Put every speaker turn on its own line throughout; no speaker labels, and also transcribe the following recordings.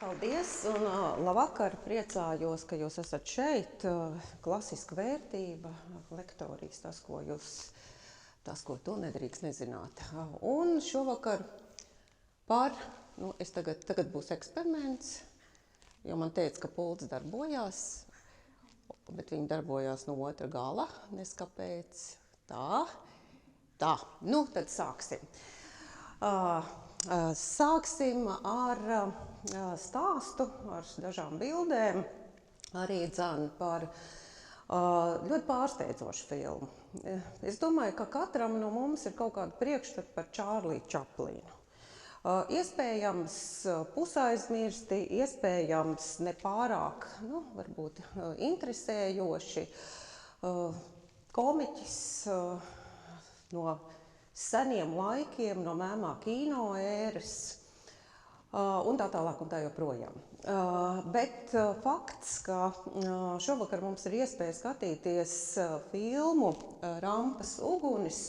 Paldies un labvakar, priecājos, ka jūs esat šeit. Klasiska vērtība, lektorijas, tas, ko to nedrīkst nezināt. Un šovakar tagad būs eksperiments, jo man teica, ka pults darbojās, bet viņi darbojās no otra gala, neskapēc. Tā, tad sāksim. Sāksim ar stāstu, ar dažām bildēm, arī par ļoti pārsteidzošu filmu. Es domāju, ka katram no mums ir kaut kāda priekšstata par Čārliju Čaplinu. Iespējams pusaizmirsti, iespējams nepārāk, varbūt interesējoši, komiķis no seniem laikiem, no mēmā kino ēras un tā tālāk un tā joprojām. Bet fakts, ka šovakar mums ir iespēja skatīties filmu Rampas ugunis,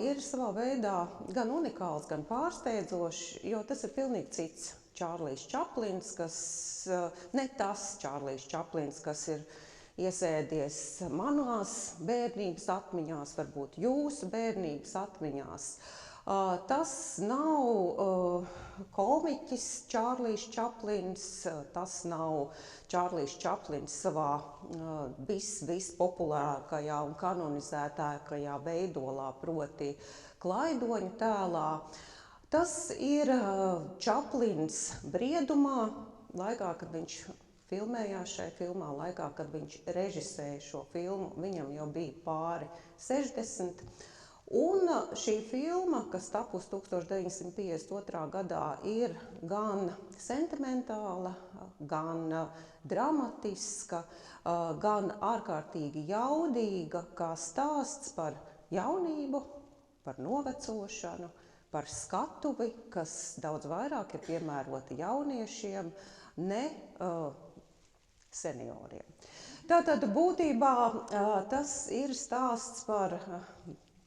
ir savā veidā gan unikāls, gan pārsteidzošs, jo tas ir pilnīgi cits Čārlijs Čaplins, ne tas Čārlijs Čaplins, kas ir iesēdies manās bērnības atmiņās, varbūt jūsu bērnības atmiņās. Tas nav komiķis Čārlijs Čaplins, tas nav Čārlijs Čaplins savā vispopulārākajā un kanonizētākajā veidolā, proti klaidoņa tēlā. Tas ir Čaplins briedumā, laikā, kad viņš filmējās šai filmā, laikā, kad viņš režisēja šo filmu, viņam jau bija pāri 60. Un šī filma, kas tapusi 1952. gadā, ir gan sentimentāla, gan dramatiska, gan ārkārtīgi jaudīga, kā stāsts par jaunību, par novecošanu, par skatuvi, kas daudz vairāk ir piemērota jauniešiem, ne senioriem. Tātad būtībā tas ir stāsts par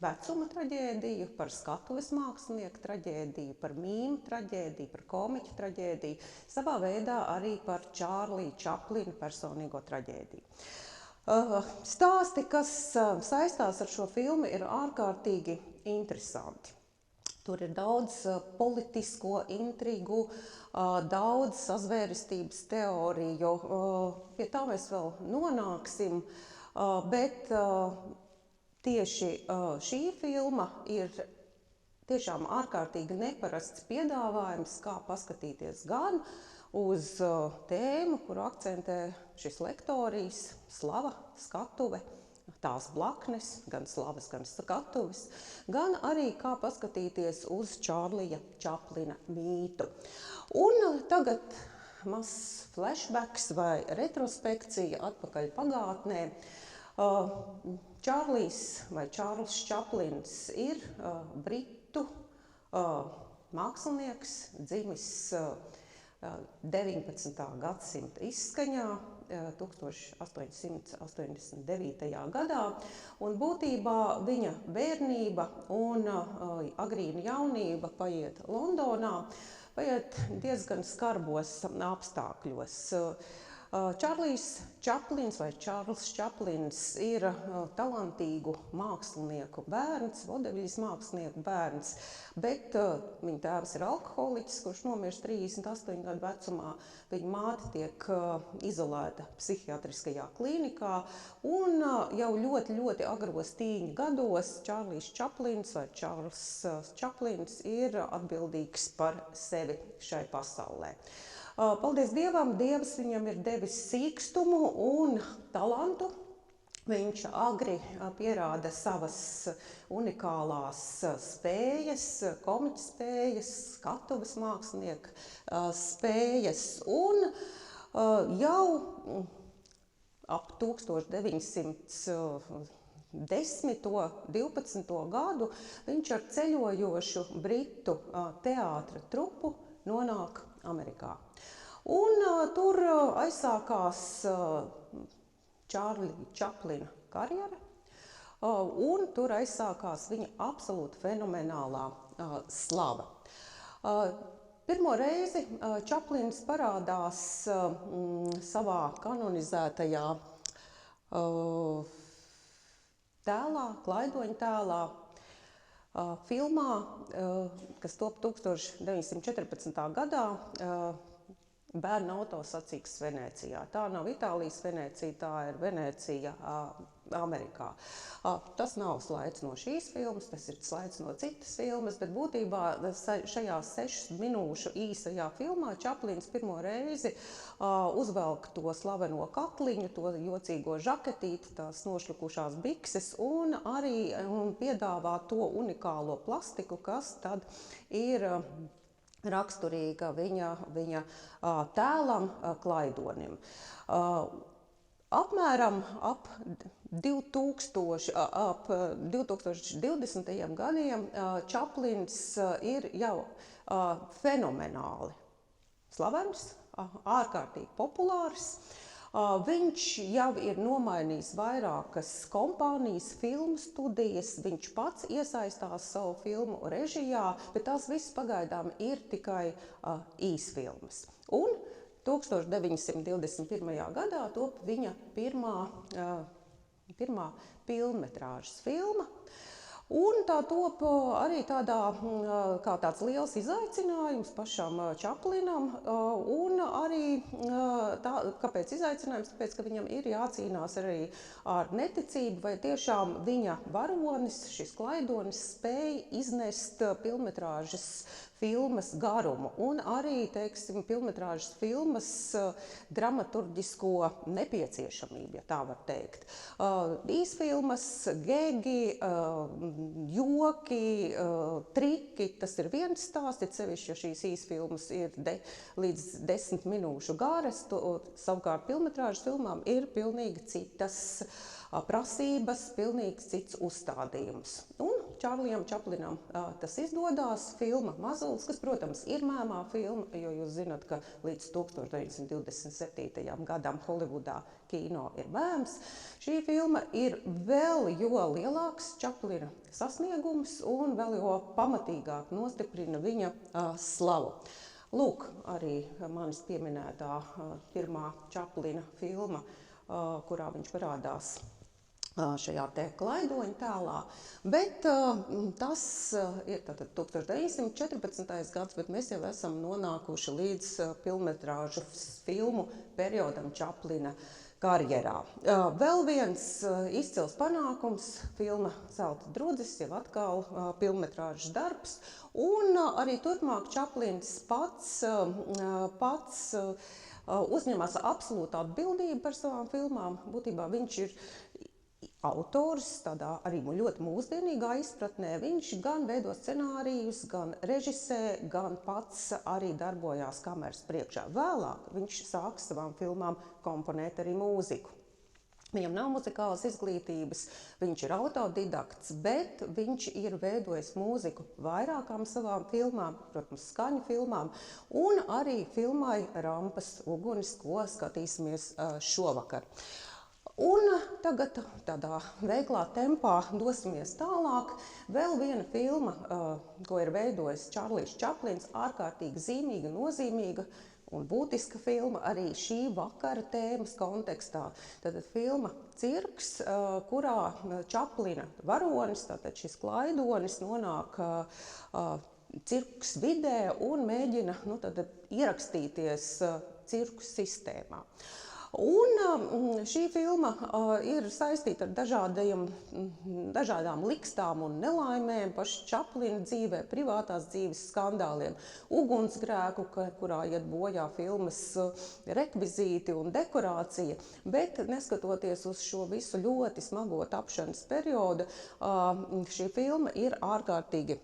vecuma traģēdiju, par skatuves mākslinieku traģēdiju, par mīmu traģēdiju, par komiķu traģēdiju, savā veidā arī par Čārliju Čaplinu personīgo traģēdiju. Stāsti, kas saistās ar šo filmu, ir ārkārtīgi interesanti. Tur ir daudz politisko intrigu, daudz sazvērestības teoriju, pie tā mēs vēl nonāksim, bet tieši šī filma ir tiešām ārkārtīgi neparasts piedāvājums, kā paskatīties gan uz tēmu, kuru akcentē šis lektorijas, slava, skatuve, tās blaknes, gan slavas, gan skatuves, gan arī kā paskatīties uz Čārlija Čaplina mītu. Un tagad mazs flashbacks vai retrospekcija atpakaļ pagātnē. Čārlijs vai Čārls Čaplins ir britu mākslinieks, dzimis 19. gadsimta izskaņā, 1889. gadā, un būtībā viņa bērnība un agrīna jaunība paiet Londonā, paiet diezgan skarbos apstākļos. Čārlijs Čaplins vai Čārls Čaplins ir talantīgu mākslinieku bērns, vodeviļas mākslinieku bērns, bet viņa tēvs ir alkoholiķis, kurš nomirst 38 gadu vecumā. Viņa māte tiek izolēta psihiatriskajā klīnikā, un jau ļoti agros tīņa gados Čārlijs Čaplins vai Čārls Čaplins ir atbildīgs par sevi šai pasaulē. Paldies Dievam, Dievs viņam ir devis sīkstumu un talantu. Viņš agri pierāda savas unikālās spējas, komiķa spējas, skatuves mākslinieka spējas. Un jau ap 1910. 12. gadu viņš ar ceļojošu britu teātra trupu nonāk Amerikā. Un tur aizsākās Čārlija Čaplina karjera, un tur aizsākās viņa absolūti fenomenālā slava. Pirmo reizi Čaplins parādās savā kanonizētajā tēlā, klaidoņa tēlā, filmā, kas top 1914. gadā, Bērnu autosacīks Venecijā. Tā nav Itālijas Venecija, tā ir Venecija Amerikā. Tas nav slaids no šīs filmas, tas ir slaids no citas filmas, bet būtībā šajā 6 minūšu īsajā filmā Čaplins pirmo reizi uzvelk to slaveno katliņu, to jocīgo žaketīti, tās nošlukušās bikses un arī piedāvā to unikālo plastiku, kas tad ir raksturīga viņa tēlam, klaidonim. Apmēram ap 2020. gadiem Čaplins ir jau fenomenāli slavens, ārkārtīgi populārs. Viņš jau ir nomainījis vairākas kompānijas, filmu studijas, viņš pats iesaistās savu filmu režijā, bet tās visas pagaidām ir tikai īsfilmas. Un 1921. gadā top viņa pirmā pilnmetrāžas filma. Un tā top arī kā tāds liels izaicinājums pašam Čaplinam, un arī kāpēc izaicinājums? Tāpēc, ka viņam ir jācīnās arī ar neticību, vai tiešām viņa varonis, šis klaidonis, spēj iznest pilnmetrāžas filmas garumu un arī, teiksim, pilnmetrāžas filmas dramaturģisko nepieciešamību, ja tā var teikt. Īsfilmas, gegi, joki, triki, tas ir viens stāsts, ir sevišķi, ja šīs īsfilmas ir līdz 10 minūšu garas, savukārt pilnmetrāžas filmām ir pilnīgi citas prasības, pilnīgi cits uzstādījums. Un Čārlijam Čaplinam tas izdodās, filma Mazulis, kas, protams, ir mēmā filma, jo jūs zināt, ka līdz 1927. gadam Holivudā kino ir mēms. Šī filma ir vēl jo lielāks Čaplina sasniegums un vēl jo pamatīgāk nostiprina viņa slavu. Lūk, arī manis pieminētā pirmā Čaplina filma, kurā viņš parādās šajā te klaidoņa tēlā, bet tas ir tātad 1914. gads, bet mēs jau esam nonākuši līdz pilnmetrāžas filmu periodam Čaplina karjerā. Vēl viens izcils panākums, filma Zelta drudzis, jau atkal pilnmetrāžas darbs, un arī turpmāk Čaplins pats uzņemās absolūtu atbildību par savām filmām. Būtībā viņš ir autors, tādā arī ļoti mūsdienīgā izpratnē. Viņš gan veido scenārijus, gan režisē, gan pats arī darbojās kameras priekšā. Vēlāk viņš sāks savām filmām komponēt arī mūziku. Viņam nav muzikālas izglītības, viņš ir autodidakts, bet viņš ir veidojis mūziku vairākām savām filmām, protams, skaņu filmām, un arī filmai Rampas uguns, ko skatīsimies šovakar. Un tagad tādā veiklā tempā dosimies tālāk. Vēl viena filma, ko ir veidojis Čārlijs Čaplins, ārkārtīgi zīmīga, nozīmīga un būtiska filma arī šī vakara tēmas kontekstā. Tātad filma Cirks, kurā Čaplina varonis, tātad šis klaidonis, nonāk cirkus vidē un mēģina ierakstīties cirkus sistēmā. Un šī filma ir saistīta ar dažādām likstām un nelaimēm, paša Čaplina dzīvē, privātās dzīves skandāliem, ugunsgrēku, kurā iet bojā filmas rekvizīti un dekorācija, bet neskatoties uz šo visu ļoti smago tapšanas periodu, šī filma ir ārkārtīgi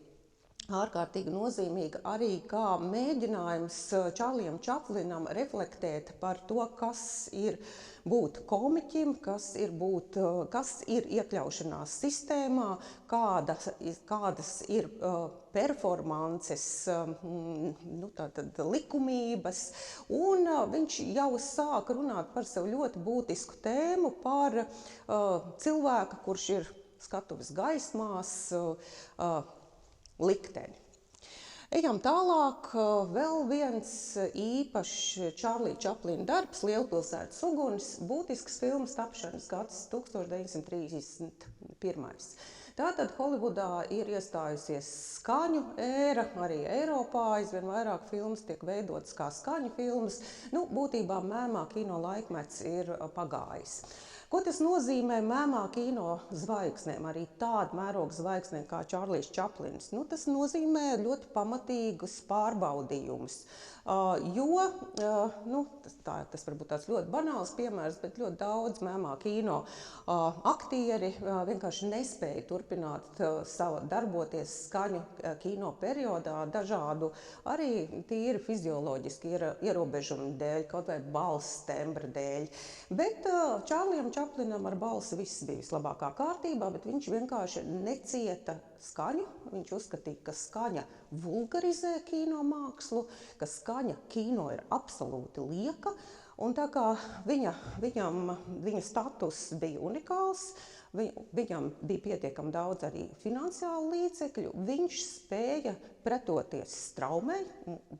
nozīmīga arī kā mēģinājums Čārlijam Čaplinam reflektēt par to, kas ir būt komiķim, kas ir iekļaušanās sistēmā, kādas ir performances, likumības. Un viņš jau sāk runāt par sev ļoti būtisku tēmu, par cilvēku, kurš ir skatuves gaismās, likteni. Ejam tālāk, vēl viens īpašs Čārlija Čaplina darbs, Lielpilsētas uguns, būtisks filmas tapšanas gads 1931. Tātad Holivudā ir iestājusies skaņu ēra, arī Eiropā aizvien vairāk filmas tiek veidotas kā skaņu filmas. Būtībā mēmā kino laikmets ir pagājis. Ko tas nozīmē mēmā kino zvaigznēm, arī tādu mērogu zvaigznēm kā Čārlijs Čaplins? Tas nozīmē ļoti pamatīgus pārbaudījumus, tas varbūt tāds ļoti banāls piemērs, bet ļoti daudz mēmā kino aktieri vienkārši nespēja turpināt darboties skaņu kino periodā dažādu arī tīri fizioloģiski ierobežumu dēļ, kaut vai balss tembra dēļ. Bet Čārlijam Čaplinam ar balsi viss bija vislabākā kārtībā, bet viņš vienkārši necieta skaņu. Viņš uzskatīja, ka skaņa vulgarizē kino mākslu, ka skaņa kino ir absolūti lieka, un tā kā viņa status bija unikāls, viņam bija pietiekami daudz arī finansiālu līdzekļu, viņš spēja pretoties straumei,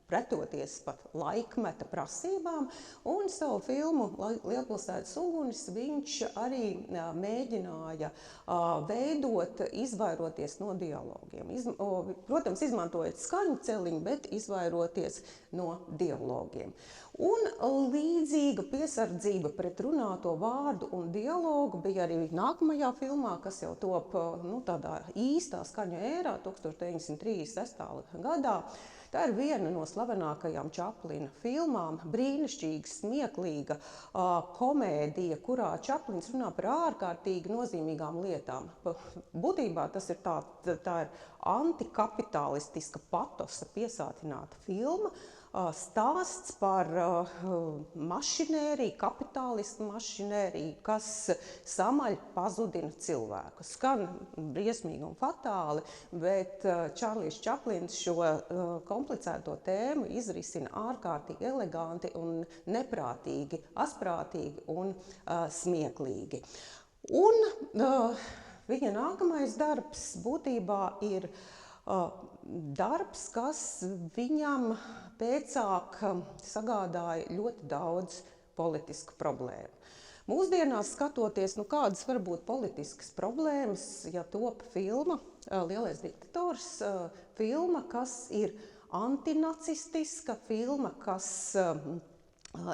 pretoties pat laikmeta prasībām, un savu filmu Lielpilsētas uguns viņš arī mēģināja veidot, izvairoties no dialogiem. Protams, izmantojot skaņu celiņu, bet izvairoties no dialogiem. Un līdzīga piesardzība pret runāto vārdu un dialogu bija arī nākamajā filmā, kas jau top tādā īstā skaņu ērā, 1936. gadā. Tā ir viena no slavenākajām Čaplina filmām, brīnišķīga, smieklīga komēdija, kurā Čaplins runā par ārkārtīgi nozīmīgām lietām. Būtībā tas ir tā ir antikapitalistiska patosa piesātināta filma, stāsts par mašinēriju, kapitālistu mašinēriju, kas samaļ pazudina cilvēku. Skan briesmīgi un fatāli, bet Čārlijs Čaplins šo komplicēto tēmu izrisina ārkārtīgi eleganti un neprātīgi, asprātīgi un smieklīgi. Un viņa nākamais darbs būtībā ir darbs, kas viņam pēcāk sagādāja ļoti daudz politisku problēmu. Mūsdienās skatoties, kādas var būt politiskas problēmas, ja top filma Lielais diktators, filma, kas ir antinacistiska, filma, kas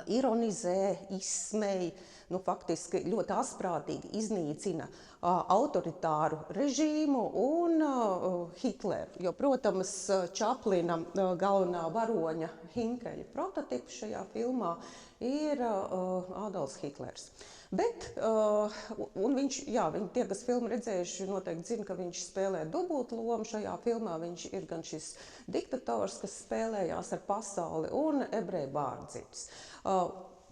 ironizē, izsmej, faktiski ļoti asprātīgi iznīcina autoritāru režīmu un Hitleru. Jo, protams, Čaplina galvenā varoņa Hinkeļa prototips šajā filmā ir Adolfs Hitlers. Bet, un tie, kas filmu redzējuši, noteikti zina, ka viņš spēlē dubultlomu šajā filmā. Viņš ir gan šis diktators, kas spēlējās ar pasauli, un ebreju bārdzītis.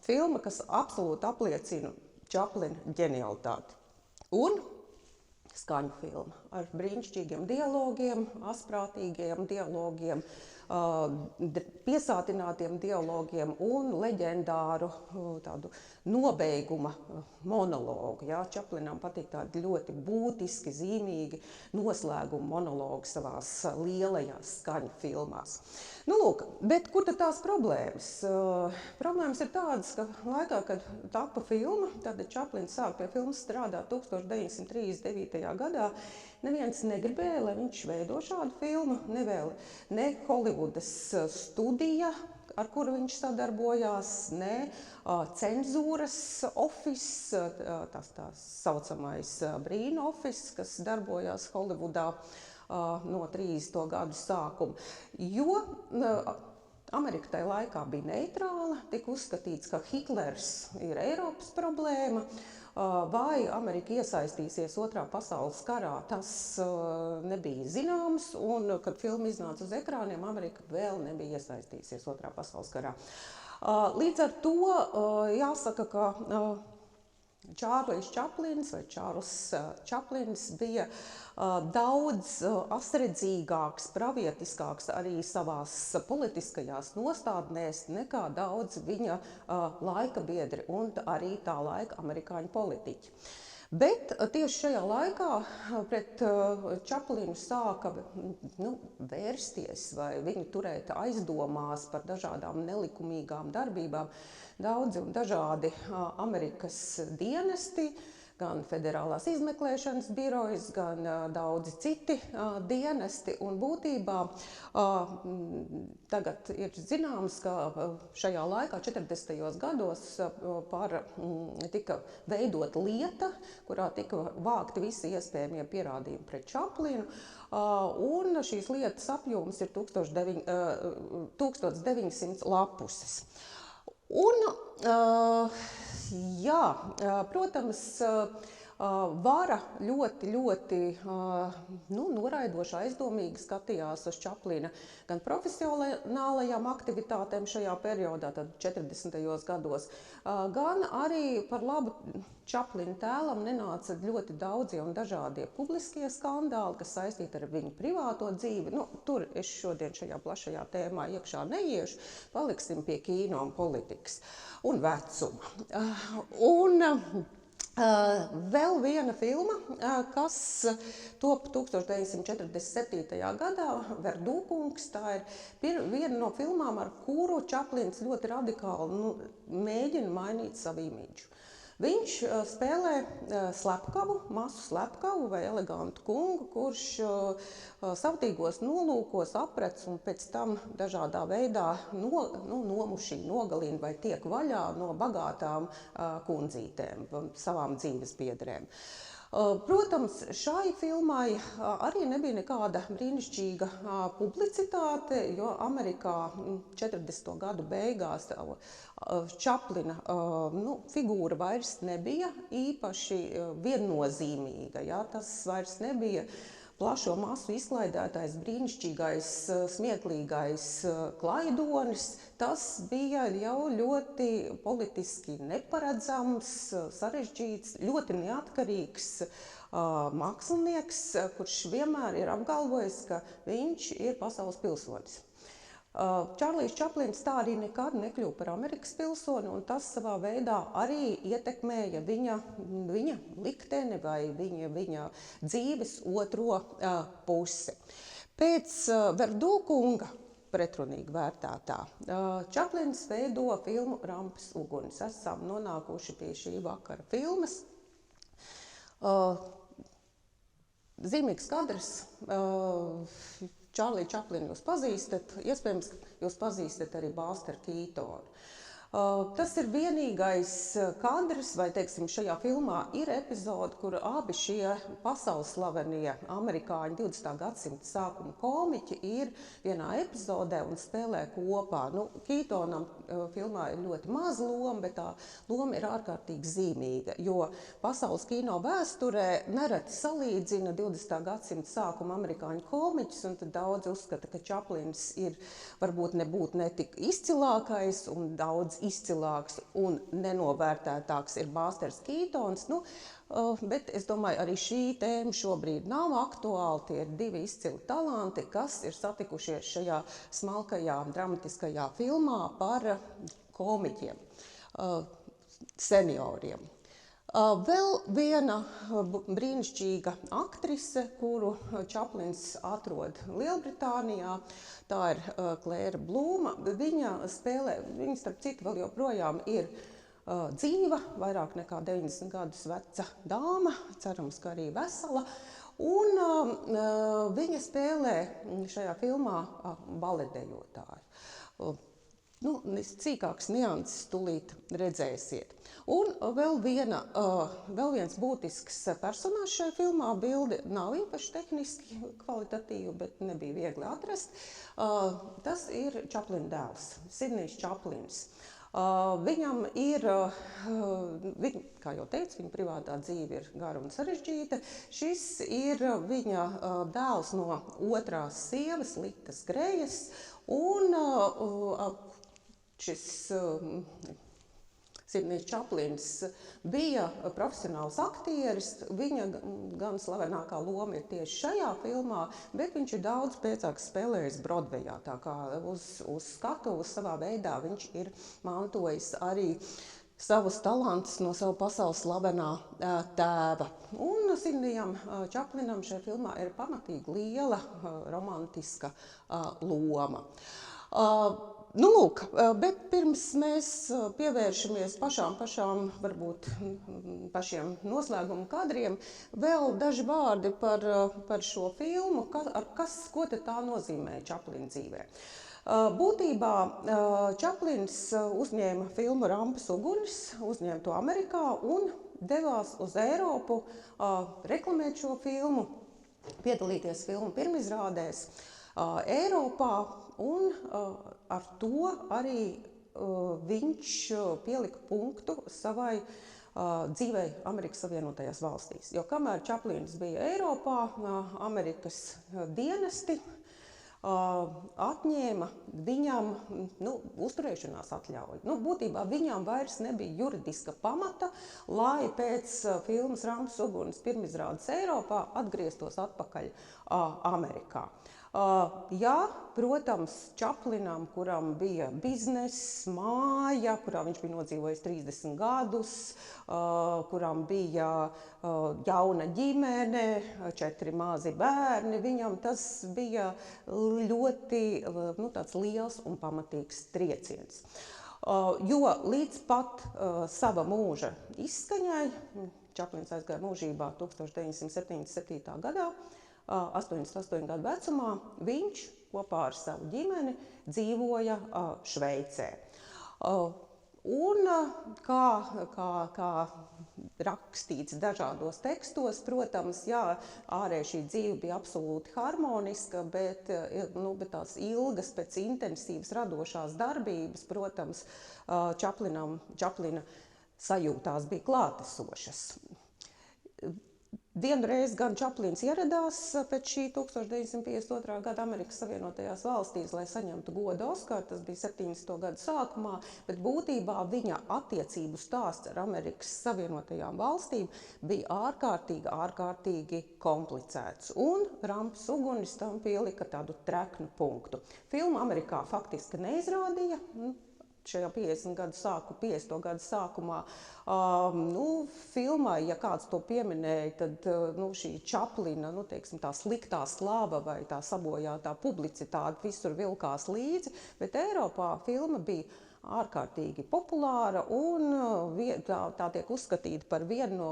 Filma, kas absolūti apliecina Čaplina ģenialitāti. Un skaņu filma ar brīnišķīgiem dialogiem, asprātīgiem dialogiem, piesātinātiem dialogiem un leģendāru tādu nobeiguma monologu. Čaplinam patīk tādi ļoti būtiski, zīmīgi noslēguma monologi savās lielajās skaņu filmās. Bet kur tad tās problēmas? Problēmas ir tādas, ka laikā, kad tapa filma, tad Čaplins sāk pie filmas strādāt 1939. gadā, neviens negribēja, lai viņš veido šādu filmu, ne Holivudas studija, ar kuru viņš sadarbojās, ne cenzūras office, tas saucamais Brīna office, kas darbojās Holivudā no 30. gadu sākuma. Jo Amerika tajā laikā bija neitrāla, tika uzskatīts, ka Hitlers ir Eiropas problēma, vai Amerika iesaistīsies Otrā pasaules karā, tas nebija zināms, un, kad filma iznāca uz ekrāniem, Amerika vēl nebija iesaistīsies Otrā pasaules karā. Līdz ar to jāsaka, ka Čārlijs Čaplins vai Čārls Čaplins bija daudz asredzīgāks, pravietiskāks arī savās politiskajās nostādnēs nekā daudz viņa laika biedri un arī tā laika amerikāņu politiķi. Bet tieši šajā laikā pret Čaplinu sāka vērsties vai viņu turēt aizdomās par dažādām nelikumīgām darbībām daudzi un dažādi Amerikas dienesti, gan Federālās izmeklēšanas birojas, gan daudzi citi dienesti. Un būtībā tagad ir zināms, ka šajā laikā, 40. gados, tika veidota lieta, kurā tika vākti visi iespējamie pierādījumi pret Čaplinu. Un šīs lietas apjoms ir 1900 lapuses. Un, jā, protams, vara ļoti noraidoši, aizdomīgi skatījās uz Čaplina gan profesionālajām aktivitātēm šajā periodā, tad 40. gados, gan arī par labu Čaplina tēlam nenāca ļoti daudzie un dažādie publiskie skandāli, kas saistīti ar viņu privāto dzīvi. Tur es šodien šajā plašajā tēmā iekšā neiešu, paliksim pie kīno un politikas un vecuma. Vēl viena filma, kas top 1947. gadā, Verdūkungs, tā ir viena no filmām, ar kuru Čaplins ļoti radikāli mēģina mainīt savu imidžu. Viņš spēlē slepkavu, masu slepkavu vai elegantu kungu, kurš savtīgos nolūkos aprec un pēc tam dažādā veidā nomušī, nogalina vai tiek vaļā no bagātām kundzītēm, savām dzīves biedrēm. Protams, šai filmai arī nebija nekāda brīnišķīga publicitāte, jo Amerikā 40. gadu beigās Čaplina figūra vairs nebija īpaši viennozīmīga. Ja? Tas vairs nebija plašo masu izklaidētais, brīnišķīgais, smieklīgais klaidonis. Tas bija jau ļoti politiski neparedzams, sarežģīts, ļoti neatkarīgs mākslinieks, kurš vienmēr ir apgalvojis, ka viņš ir pasaules pilsonis. Čārlijs Čaplins tā arī nekad nekļuva par Amerikas pilsoni, un tas savā veidā arī ietekmēja viņa likteni vai viņa dzīves otro pusi. Pēc Verdūkunga pretrunīgi vērtētā Čaplins veido filmu Rampas uguns. Esam nonākuši pie šī vakara filmas. Zīmīgs kadrs. Čārliju Čaplinu jūs pazīstat, iespējams, jūs pazīstat arī Busteru Keitonu. Tas ir vienīgais kadrs, vai teiksim, šajā filmā ir epizode, kur abi šie pasaules slavenie amerikāņu 20. gadsimta sākuma komiķi ir vienā epizodē un spēlē kopā. Keitonam filmā ir ļoti maza loma, bet tā loma ir ārkārtīgi zīmīga, jo pasaules kino vēsturē nereti salīdzina 20. gadsimta sākuma amerikāņu komiķus, un tad daudz uzskata, ka Čaplins ir varbūt nebūtu ne tik izcilākais un daudz izcilāks un nenovērtētāks ir Busters Keitons, bet es domāju, arī šī tēma šobrīd nav aktuāla. Tie ir divi izcili talanti, kas ir satikušies šajā smalkajā, dramatiskajā filmā par komiķiem, senioriem. Vēl viena brīnišķīga aktrise, kuru Čaplins atrod Lielbritānijā, tā ir Klēra Blūma. Viņa starp citu vēl joprojām ir dzīva, vairāk nekā 90 gadus veca dāma, cerams, ka arī vesela. Un viņa spēlē šajā filmā baletdejotāju. Cīkāks nianses tūlīt redzēsiet. Un vēl viens būtisks personāžs šajā filmā, bilde nav īpaši tehniski kvalitatīva, bet nebija viegli atrast. Tas ir Čaplina dēls, Sidnijs Čaplins. Viņam ir, kā jau teicu, viņa privātā dzīve ir gara un sarežģīta. Šis ir viņa dēls no otrās sievas, Litas Grejas, un šis Sidnijs Čaplins bija profesionāls aktieris. Viņa gan slavenākā loma ir tieši šajā filmā, bet viņš ir daudz pēcāk spēlējis Brodvejā. Tā kā uz skatuves savā veidā viņš ir mantojis arī savus talantus no sava pasaules slavenā tēva. Un Sidnijam Čaplinam šajā filmā ir pamatīgi liela romantiska loma. Nu, lūk, bet pirms mēs pievēršamies varbūt pašiem noslēguma kadriem, vēl daži vārdi par šo filmu, ko te tā nozīmē Čaplina dzīvē. Būtībā Čaplins uzņēma filmu Rampas uguns, uzņēma to Amerikā un devās uz Eiropu reklamēt šo filmu, piedalīties filmu pirmizrādēs Eiropā, un ar to arī viņš pielika punktu savai dzīvei Amerikas Savienotajās valstīs. Jo kamēr Čaplins bija Eiropā, Amerikas dienesti atņēma viņam uzturēšanās atļauju. Būtībā viņam vairs nebija juridiska pamata, lai pēc filmas Rampas uguns pirmizrādes Eiropā atgrieztos atpakaļ Amerikā. Jā, protams, Čaplinam, kuram bija bizness, māja, kurā viņš bija nodzīvojis 30 gadus, kuram bija jauna ģimene, 4 mazi bērni, viņam tas bija ļoti tāds liels un pamatīgs trieciens. Jo līdz pat sava mūža izskaņai, Čaplins aizgāja mūžībā 1977. gadā, 88 gadu vecumā, viņš kopā ar savu ģimeni dzīvoja Šveicē. Un kā rakstīts dažādos tekstos, protams, jā, ārēji šī dzīve bija absolūti harmoniska, bet tās ilgas pēc intensīvas radošās darbības, protams, Čaplina sajūtās bija klātesošas. Vienreiz gan Čaplins ieradās pēc šī 1952. gada Amerikas Savienotajās valstīs, lai saņemtu goda Oskaru, tas bija 70. gadu sākumā, bet būtībā viņa attiecību stāsts ar Amerikas Savienotajām valstīm bija ārkārtīgi komplicēts. Un Rampas uguns tam pielika tādu treknu punktu. Filmu Amerikā faktiski neizrādīja. Šajā 50. gadu sākumā filmai, ja kāds to pieminēja, tad šī Čaplina, tā sliktā slava vai tā sabojātā publicitāte visur vilkās līdzi, bet Eiropā filma bija ārkārtīgi populāra un tā tiek uzskatīta par vienu no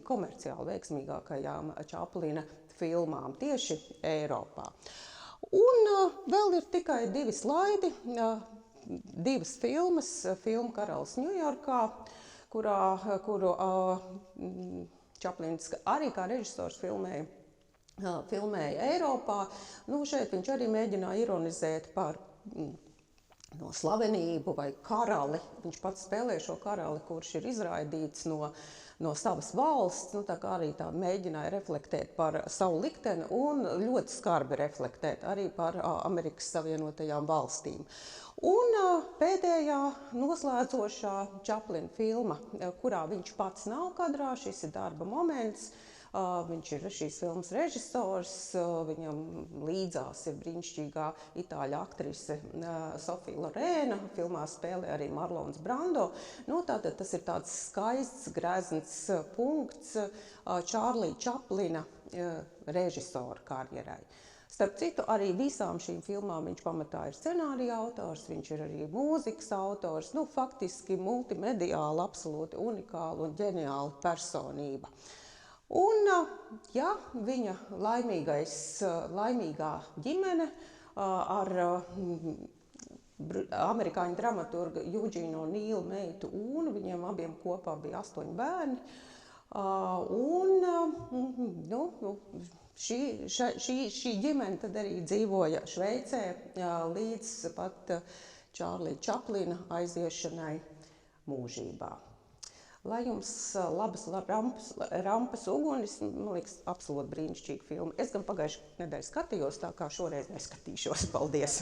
komerciāli veiksmīgākajām Čaplina filmām tieši Eiropā. Un vēl ir tikai 2 slaidi. 2 filmas, filma Karalis Ņujorkā, kuru Čaplins arī kā režisors filmēja Eiropā. Šeit viņš arī mēģināja ironizēt par slavenību vai karali. Viņš pats spēlē šo karali, kurš ir izraidīts no savas valsts, tā kā arī tā mēģināja reflektēt par savu likteni un ļoti skarbi reflektēt arī par Amerikas Savienotajām valstīm. Un pēdējā noslēdzošā Čaplina filma, kurā viņš pats nav kadrā, šis ir darba moments, viņš ir šīs filmas režisors, viņam līdzās ir brīnišķīgā itāļu aktrise Sofija Lorēna, filmā spēlē arī Marlons Brando. Tātad tas ir tāds skaists, grezns punkts Čārlija Čaplina režisora karjerai. Starp citu, arī visām šīm filmām viņš pamatā ir scenārija autors, viņš ir arī mūzikas autors, faktiski multimediāli, absolūti unikāla un ģeniāla personība. Un, ja viņa laimīgā ģimene ar amerikāņu dramaturga Eugene O'Neill meitu Ūnu, viņiem abiem kopā bija 8 bērni. Šī ģimene tad arī dzīvoja Šveicē līdz pat Čārlija Čaplina aiziešanai mūžībā. Lai jums labas Rampas ugunis, man liekas, absolūti brīnišķīga filma. Es gan pagājušajā nedēļā skatījos, tā kā šoreiz neskatīšos. Paldies!